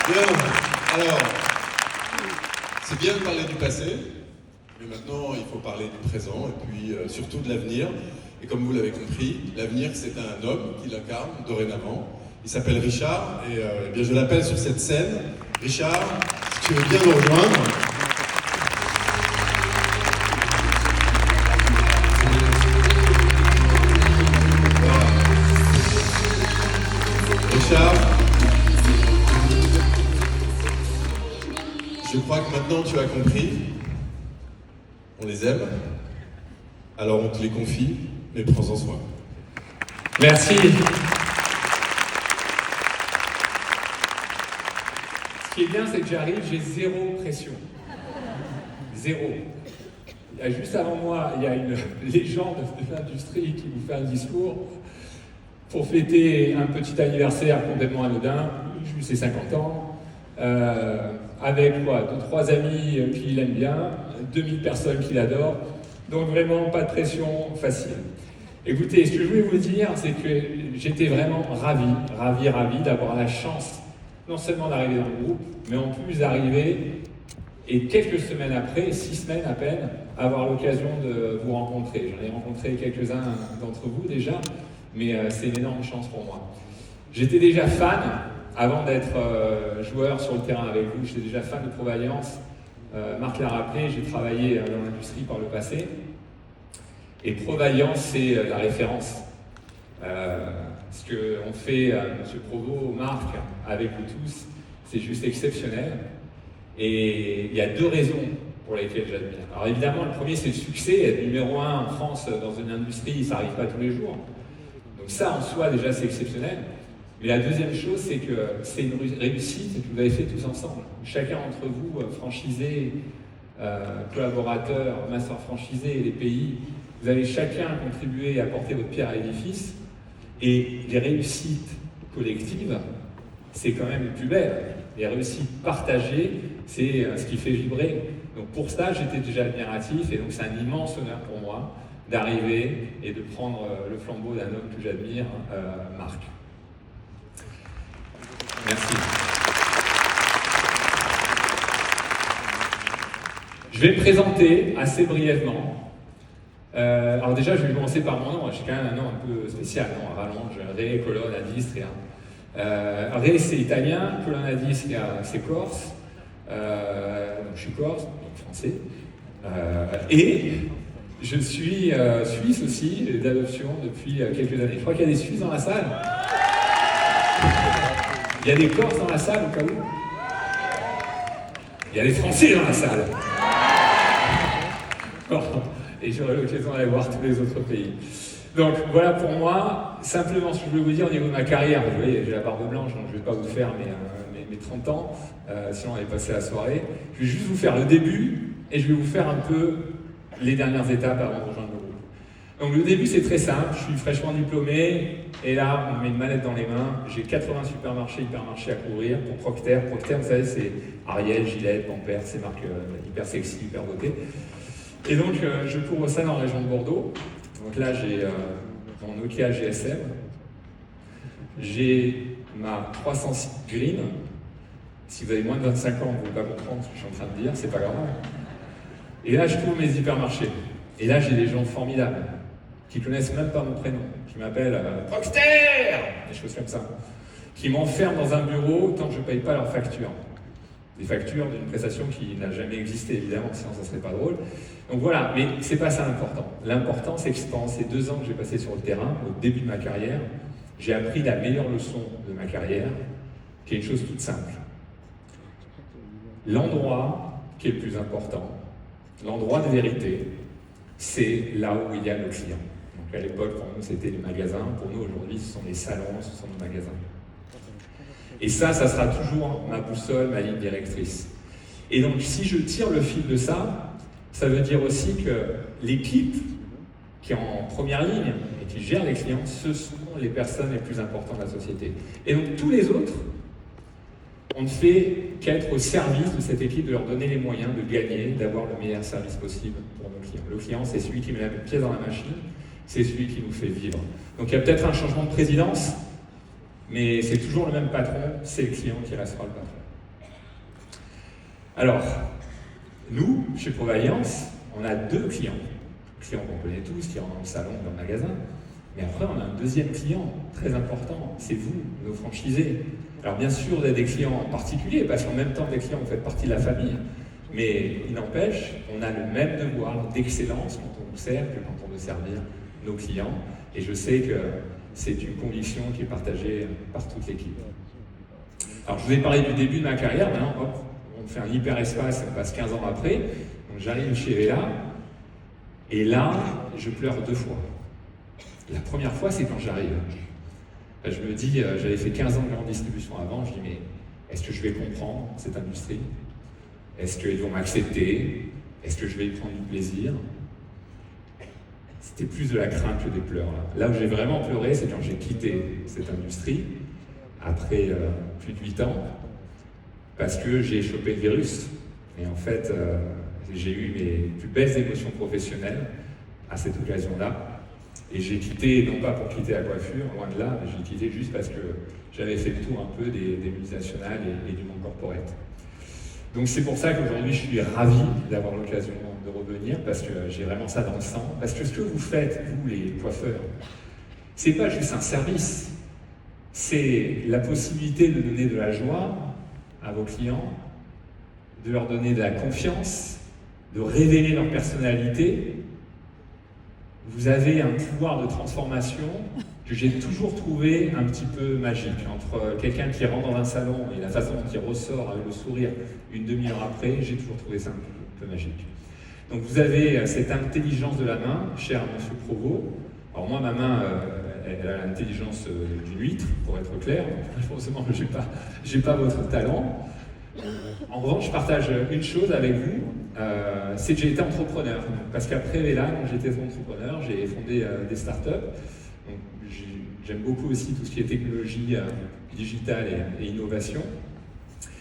Bien, alors, c'est bien de parler du passé, mais maintenant il faut parler du présent et puis surtout de l'avenir. Et comme vous l'avez compris, l'avenir c'est un homme qui l'incarne dorénavant. Il s'appelle Richard et eh bien, je l'appelle sur cette scène. Richard, si tu veux bien nous rejoindre. Voilà. Richard, je crois que maintenant tu as compris. On les aime, alors on te les confie, mais prends-en soin. Merci. Ce qui est bien, c'est que j'arrive, j'ai zéro pression. Zéro. Juste avant moi, il y a une légende de l'industrie qui vous fait un discours pour fêter un petit anniversaire complètement anodin, juste ses 50 ans, avec quoi, 2-3 amis qui l'aiment bien, 2000 personnes qui l'adorent, donc vraiment pas de pression, facile. Écoutez, ce que je voulais vous dire, c'est que j'étais vraiment ravi d'avoir la chance, non seulement d'arriver dans le groupe, mais en plus d'arriver, et quelques semaines après, 6 semaines à peine, avoir l'occasion de vous rencontrer. J'en ai rencontré quelques-uns d'entre vous déjà, mais c'est une énorme chance pour moi. J'étais déjà fan, avant d'être joueur sur le terrain avec vous, j'étais déjà fan de Provalliance. Marc l'a rappelé, j'ai travaillé dans l'industrie par le passé. Et Provalliance, c'est la référence. Ce qu'on fait, M. Provost, Marc, avec vous tous, c'est juste exceptionnel. Et il y a 2 raisons pour lesquelles j'admire. Alors évidemment, le premier, c'est le succès. Être numéro 1 en France dans une industrie, ça n'arrive pas tous les jours. Donc ça, en soi, déjà, c'est exceptionnel. Mais la deuxième chose, c'est que c'est une réussite que vous avez fait tous ensemble. Chacun d'entre vous, franchisés, collaborateurs, master franchisés, les pays, vous avez chacun contribué et apporté votre pierre à l'édifice. Et les réussites collectives, c'est quand même les plus belles. Les réussites partagées, c'est ce qui fait vibrer. Donc pour ça, j'étais déjà admiratif et donc c'est un immense honneur pour moi d'arriver et de prendre le flambeau d'un homme que j'admire, Marc. Merci. Je vais me présenter assez brièvement. Alors déjà, je vais commencer par mon nom. J'ai quand même un nom un peu spécial, non, à rallonge, Ré, colonne, Adistria. Ré, c'est italien, colonne, Adistria, c'est corse. Donc je suis corse, donc français. Et je suis suisse aussi, d'adoption depuis quelques années. Je crois qu'il y a des Suisses dans la salle. Il y a des Corses dans la salle, au cas où. Il y a des Français dans la salle. Et j'aurai l'occasion d'aller voir tous les autres pays. Donc voilà pour moi, simplement ce que je voulais vous dire au niveau de ma carrière. Vous voyez, j'ai la barbe blanche, donc je ne vais pas vous faire mes 30 ans, sinon on va passer la soirée. Je vais juste vous faire le début et je vais vous faire un peu les dernières étapes avant de rejoindre le groupe. Donc le début c'est très simple, je suis fraîchement diplômé et là on met une manette dans les mains, j'ai 80 supermarchés, hypermarchés à couvrir pour Procter. Procter, vous savez, c'est Ariel, Gillette, Pampers, c'est marques hyper sexy, hyper beauté. Et donc je couvre ça dans la région de Bordeaux. Donc là j'ai mon Nokia GSM, j'ai ma 306 Green. Si vous avez moins de 25 ans, vous ne pouvez pas comprendre ce que je suis en train de dire, c'est pas grave. Et là je couvre mes hypermarchés. Et là j'ai des gens formidables qui connaissent même pas mon prénom, qui m'appellent Procter, des choses comme ça, qui m'enferment dans un bureau tant que je ne paye pas leurs factures. Des factures d'une prestation qui n'a jamais existé, évidemment, sinon ça serait pas drôle. Donc voilà, mais c'est pas ça l'important. L'important, c'est que pendant ces 2 ans que j'ai passé sur le terrain, au début de ma carrière, j'ai appris la meilleure leçon de ma carrière, qui est une chose toute simple. L'endroit qui est le plus important, l'endroit de vérité, c'est là où il y a nos clients. Donc à l'époque, pour nous, c'était les magasins. Pour nous, aujourd'hui, ce sont les salons, ce sont nos magasins. Et ça sera toujours ma boussole, ma ligne directrice. Et donc, si je tire le fil de ça, ça veut dire aussi que l'équipe qui est en première ligne et qui gère les clients, ce sont les personnes les plus importantes de la société. Et donc, tous les autres, on ne fait qu'être au service de cette équipe, de leur donner les moyens de gagner, d'avoir le meilleur service possible pour nos clients. Le client, c'est celui qui met la pièce dans la machine, c'est celui qui nous fait vivre. Donc il y a peut-être un changement de présidence, mais c'est toujours le même patron, c'est le client qui restera le patron. Alors, nous, chez ProValliance, on a 2 clients. Clients qu'on connaît tous, qui rentrent dans le salon, dans le magasin. Mais après, on a un deuxième client très important, c'est vous, nos franchisés. Alors bien sûr, vous avez des clients particuliers, parce qu'en même temps que des clients, vous faites partie de la famille. Mais il n'empêche, on a le même devoir d'excellence quand on vous sert que quand on veut servir nos clients. Et je sais que c'est une conviction qui est partagée par toute l'équipe. Alors je vous ai parlé du début de ma carrière, maintenant hop, on fait un hyper-espace, on passe 15 ans après. Donc j'arrive chez Vela, et là, je pleure 2 fois. La première fois, c'est quand j'arrive. Je me dis, j'avais fait 15 ans de grande distribution avant, je dis, mais est-ce que je vais comprendre cette industrie? Est-ce qu'ils vont m'accepter? Est-ce que je vais y prendre du plaisir? C'était plus de la crainte que des pleurs. Là où j'ai vraiment pleuré, c'est quand j'ai quitté cette industrie, après plus de 8 ans, parce que j'ai chopé le virus. Et en fait, j'ai eu mes plus belles émotions professionnelles à cette occasion-là. Et j'ai quitté, non pas pour quitter la coiffure, loin de là, mais j'ai quitté juste parce que j'avais fait le tour un peu des multinationales et du monde corporate. Donc c'est pour ça qu'aujourd'hui je suis ravi d'avoir l'occasion de revenir, parce que j'ai vraiment ça dans le sang. Parce que ce que vous faites, vous les coiffeurs, c'est pas juste un service, c'est la possibilité de donner de la joie à vos clients, de leur donner de la confiance, de révéler leur personnalité. Vous avez un pouvoir de transformation que j'ai toujours trouvé un petit peu magique. Entre quelqu'un qui rentre dans un salon et la façon dont il ressort avec le sourire une demi-heure après, j'ai toujours trouvé ça un peu magique. Donc vous avez cette intelligence de la main, cher Monsieur Provost. Alors moi, ma main, elle a l'intelligence d'une huître, pour être clair. Forcément, je n'ai pas votre talent. En revanche, je partage une chose avec vous, c'est que j'ai été entrepreneur. Parce qu'après Vela, quand j'étais entrepreneur, j'ai fondé des startups. Donc, j'aime beaucoup aussi tout ce qui est technologie digitale et innovation.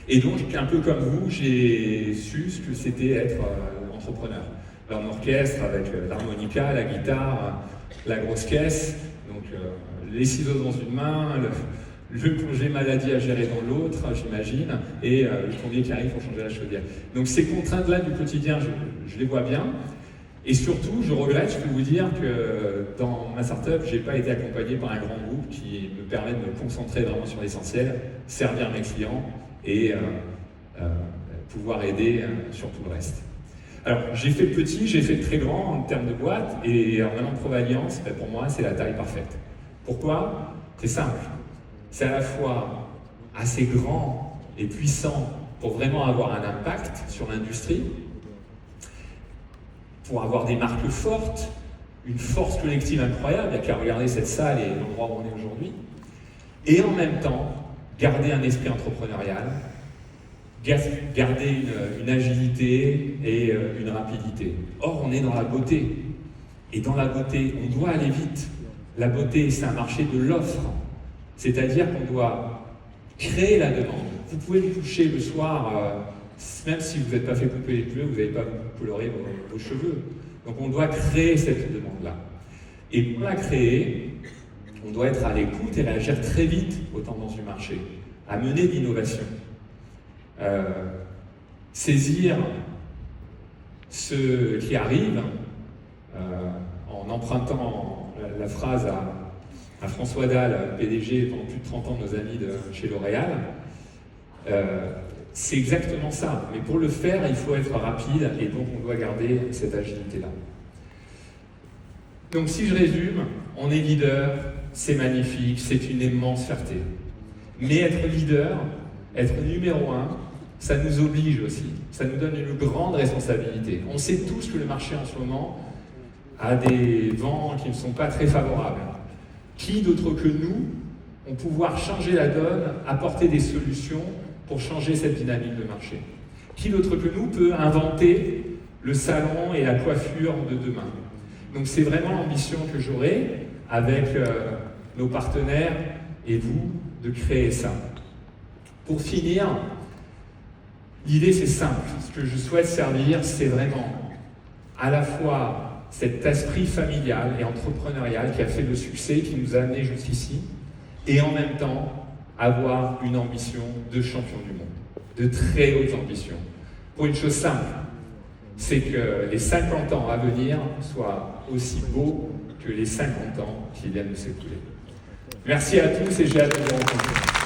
Et donc, un peu comme vous, j'ai su ce que c'était être entrepreneur. Alors, un orchestre avec l'harmonica, la guitare, la grosse caisse, donc les ciseaux dans une main, le congé maladie à gérer dans l'autre, j'imagine, et le plombier qui arrive pour changer la chaudière. Donc ces contraintes-là du quotidien, je les vois bien. Et surtout, je regrette, je peux vous dire que dans ma startup, je n'ai pas été accompagné par un grand groupe qui me permet de me concentrer vraiment sur l'essentiel, servir mes clients et pouvoir aider sur tout le reste. Alors, j'ai fait petit, j'ai fait très grand en termes de boîte, et maintenant ProValliance, pour moi, c'est la taille parfaite. Pourquoi? C'est simple. C'est à la fois assez grand et puissant pour vraiment avoir un impact sur l'industrie, pour avoir des marques fortes, une force collective incroyable, il n'y a qu'à regarder cette salle et l'endroit où on est aujourd'hui, et en même temps, garder un esprit entrepreneurial, garder une agilité et une rapidité. Or, on est dans la beauté, et dans la beauté, on doit aller vite. La beauté, c'est un marché de l'offre. C'est-à-dire qu'on doit créer la demande. Vous pouvez vous coucher le soir, même si vous n'êtes pas fait couper les cheveux, vous n'avez pas coloré vos cheveux. Donc on doit créer cette demande-là. Et pour la créer, on doit être à l'écoute et réagir très vite aux tendances du marché, à mener l'innovation. Saisir ce qui arrive en empruntant la phrase à François Dalle, PDG pendant plus de 30 ans de nos amis chez L'Oréal, c'est exactement ça. Mais pour le faire, il faut être rapide et donc on doit garder cette agilité-là. Donc si je résume, on est leader, c'est magnifique, c'est une immense fierté. Mais être leader, être numéro 1, ça nous oblige aussi, ça nous donne une grande responsabilité. On sait tous que le marché en ce moment a des vents qui ne sont pas très favorables. Qui d'autre que nous vont pouvoir changer la donne, apporter des solutions pour changer cette dynamique de marché? Qui d'autre que nous peut inventer le salon et la coiffure de demain? Donc c'est vraiment l'ambition que j'aurai avec nos partenaires et vous de créer ça. Pour finir, l'idée c'est simple. Ce que je souhaite servir, c'est vraiment à la fois cet esprit familial et entrepreneurial qui a fait le succès, qui nous a amenés jusqu'ici, et en même temps avoir une ambition de champion du monde, de très hautes ambitions. pour une chose simple, c'est que les 50 ans à venir soient aussi beaux que les 50 ans qui viennent de s'écouler. Merci à tous et j'ai hâte de vous rencontrer.